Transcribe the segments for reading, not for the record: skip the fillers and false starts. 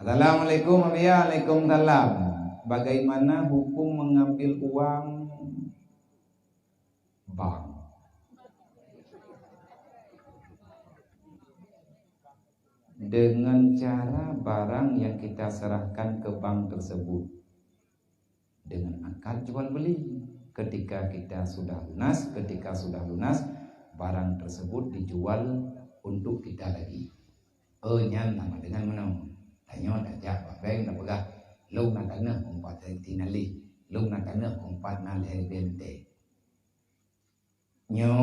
Assalamualaikum Waalaikumsalam. Bagaimana hukum mengambil uang bank? Dengan cara barang yang kita serahkan ke bank tersebut dengan akad jual beli. Ketika sudah lunas, barang tersebut dijual untuk kita lagi. Nyan nama dengan mana? Tanya tak jawab bank tak pegah. Lu nak tanya kompat tinali, lu nak tanya kompat nal bente. Nyo,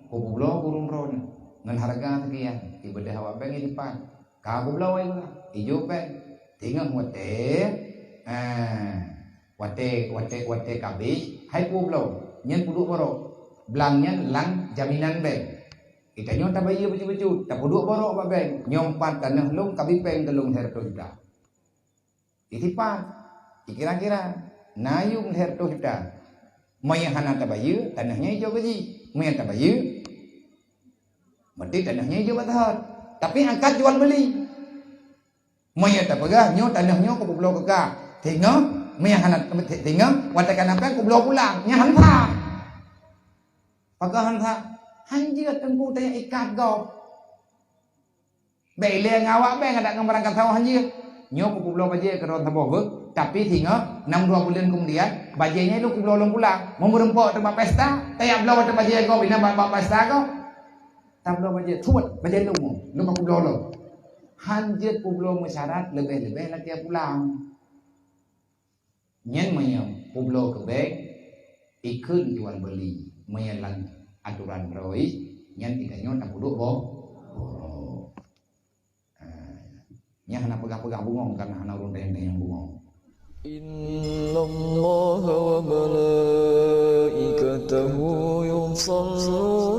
kubulo kurung ron, ngan harga sekian. Ibadah awak bank ini pan. Kau kubulo ay lah, ijo bank. Tinggal wate kabis, hai kubulo. Nyen puduk borok, belangnya lang jaminan bank. Kita nyo tak bayar betul-betul, tak puduk borok apa bank. Nyompat tanah lung kabis bank telung herto sudah. Itipan, kira-kira nayung herto kita. Maya hana tabayu, tanahnya hijau gaji. Maya tabayu, mesti tanahnya hijau batahar. Tapi angkat jual beli. Maya tapagah, nyo tanahnya ko pulau keka. Tinggal, maya hana tinggal, watakan apa ko pulau pulang. Nya hanta. Pagah hanta, hanjir tempu tanya ikat kau. Baile ngawak bang ada ngambarang kata hanjir. Nyo kubulo baje ke ron taboh tapi tinggal 6-2 bulan kemudian bajenya itu kubulo pulang mau merempok tempat pesta tayang belau tempat baje kau bina bapak pesta kau tak belau baje tuat baje lu kubulo lo hanjit kubulo mesyarat lebih-lebih lagi pulang nyen mayam kubulo ke bank ikut jual beli menyelang aturan roi nyen tidak nyon tak duduk boh nya hana pegang-pegang bungong karena hana urun yang bungong. Innallaha wa malaikatahu yusalluna